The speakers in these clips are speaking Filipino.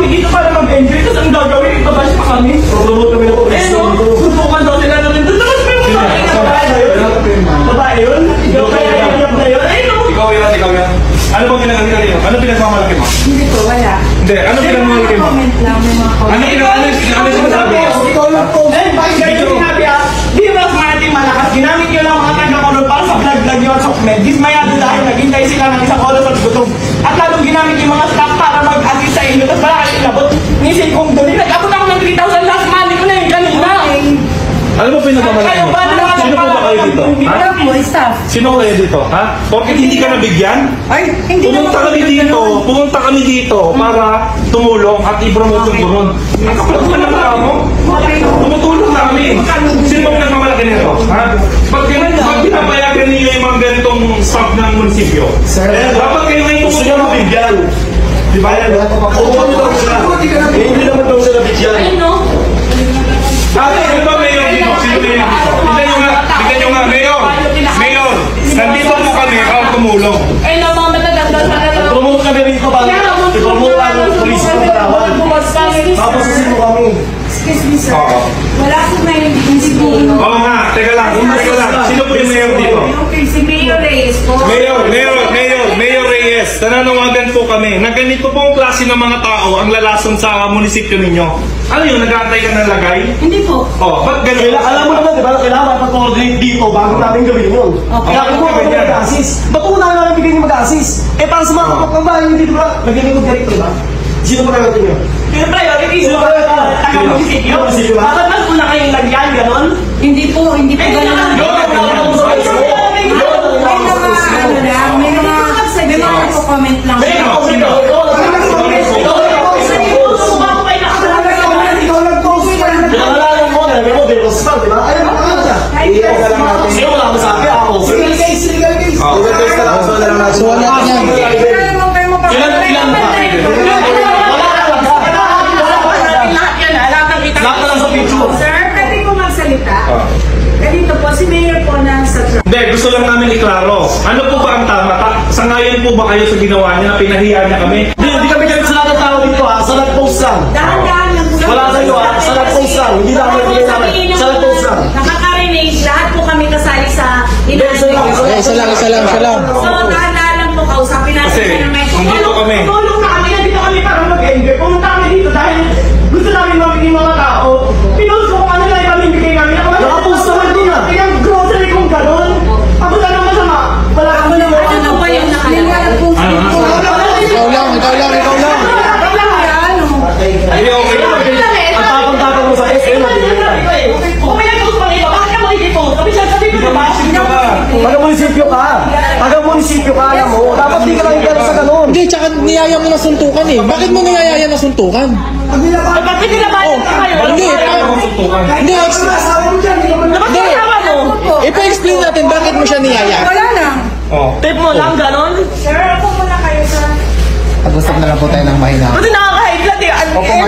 kami dito para mag-enjoy. Tapos ang gagawin, ipabash pa kami. Promote kami ng police Eh no, dito. susukan daw sila namin doon. Tapos may mga babae yun? Ikaw kaya yung na yun? Eh no. Ikaw yan. Ano bang ginagawa niyo? Ano pinagmamalaki mo? Hindi po, wala. Hindi, ano pinagmamalaki mo? Comment lang, may mga comment. Ano sinasabi mo? Ikaw lang po. Eh, bakit kayo sinabi ah? Di ba smarting malakas? Ginamit nyo lang mga taga-color para sa vlog-vlog nyo at sokmed. Dismayado dahil naghintay sila ng isang oras at gutom. At lalong ginamit yung mga staff para mag-assist sa inyo. Tapos wala kayo inabot. Nisin kong doon. Nag-abot ako ng 3,000 last money ko na yun kanina. Ano ba pinagmamalaki Kayo mo? ba naman? Sino po ba kayo dito? Ha? Wala po, staff. Sino kayo dito? Ha? Bakit hindi ka nabigyan? Ay, hindi Pumunta kami dito para tumulong at i-promote yung buron. Ang kapag mo naman ako, tumutulong na kami. Sino bang nagmamalaki nito? Ha? Pag pinapayagan niyo yung mga ganitong staff ng munisipyo, dapat kayo ngayon Gusto niya mabigyan. Di ba yan? Oo, daw sila. Eh, hindi naman daw sila bigyan. Ayun no? Ano ba mayor dito? Sino mayor dito? Tignan nyo nga, mayor! Mayor! Nandito po kami para tumulong. Ayun no, mga mataganda sa kanila. Promote kami rito para i-promote ang police ng Palawan. Tapos sino kami? Excuse me, sir. Oo. Wala po na hindi po. Oo nga, teka lang. Sino po yung mayor dito? Okay, si Mayor Reyes po. Mayor Reyes, nananawagan po kami na ganito pong klase ng mga tao ang lalason sa munisipyo ninyo. Ano yun, nag-aantay ka ng lagay? Hindi po. Oh, ba't ganun? Alam mo naman, di ba? Kailangan mag-coordinate dito bago namin gawin yun. Okay. Kaya kung kami mag-assist, ba't una namin bigyan yung mag-assist? Eh, para sa mga kapag bahay, hindi di ba? Naglalingkod ka rito, di ba? Sino pa natin yun? Yung priorities mo, taga-munisipyo. Bakit mas una kayong lagyan, ganon? Hindi po ganun. May mga comment lang. Pinangalanan mo, nalagay mo, Belospan, di ba? Ayun, makakala siya. Iiyak ka lang natin. Sino wala masabi? Ako. Legal case na lang. Legal case na lang. So, wala lang natin. So, wala yan. Lahat na lang sa picture. Sir, pwede ko magsalita? Ganito po, si Mayor po na sa truck. Hindi, gusto lang namin iklaro. Ano po ba ang tama? Sangayon po ba kayo sa ginawa niya na pinahiya niya kami? Hindi kami galit sa lahat ng tao dito ha. Sa nag-post lang. Dahan-dahan lang po. Wala kayo ha. Sa nag-post lang. Hindi na kami bigay namin. Sa nag-post lang. Nakaka-renage, lahat po kami kasali sa Isa lang. So, dahan-dahan lang po, kausapin natin Kasi, siya ng may nandito kami. Tulong na kami, nandito kami para mag-enjoy. Pumunta kami dito dahil gusto namin mabigyan mga tao. Pinost ko kung ano lang ipamibigay namin. Nakapost naman din ah. Yung grocery kong ganon. Ako na lang masama. Wala kami naman. Ano ba yung nakalagay? Ikaw lang. Hindi, okay lang. Ang tapang-tapang mo sa SM. Kung may nag-post pa nito, bakit ako hindi post? Sabi siya, sabi ko diba? Taga-munisipyo ka. Taga-munisipyo ka, alam mo. Dapat di ka lang galit sa ganun. Hindi, tsaka niyaya mo na suntukan eh. Bakit mo niyayaya na suntukan? Bakit nilabayan ka kayo? Hindi, hindi, Dapat kasama mo. ipa-explain natin bakit mo siya niyaya. Wala na. Oh. Tape mo lang, ganon. Sir, ako muna kayo sa... Pag-usap na lang po tayo ng mahina. Kasi nakaka-hate lang eh.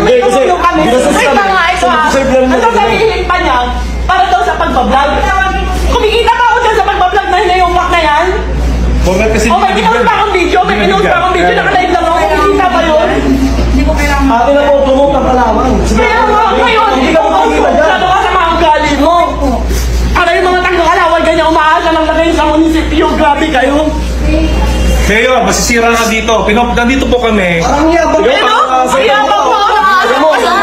May tumulong kami. Ay, pa nga ito ha. Ang sasabihin pa niya, para daw sa pagbablog. Kumikita pa ako dyan sa pagbablog na hinayumak na yan. Bakit kasi O, may pinost pa akong video. May pinost pa akong video. Naka-live lang ako. Kumikita pa yun. Hindi ko kailangan. Atin na po, tumok ng Palawan. Kaya nga, ngayon, Hindi ka ikaw ang makikita dyan. masyado ka sa mga ugali mo. Para yung mga taga-alawal, ganyan, umaasa lang na kayo sa munisipyo. Grabe kayo. Mayor, masisira ka dito. Nandito po kami. Ang yabang. Ano? Ang yabang mo.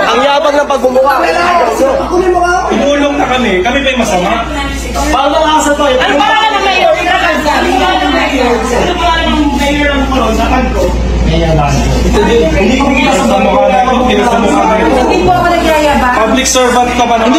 Ang yabang ng pagbumuka. Ako na yung mukha ko. Tumulong na kami. Kami ba'y masama? Paano ang asa to? Ano pa nga ng mayor? Ano pa nga ng mayor ng Colon sa Tagko? Hindi ko bigyan sa Sa mukha na ito. Hindi po ako nagyayabang. Public servant ka ba naman?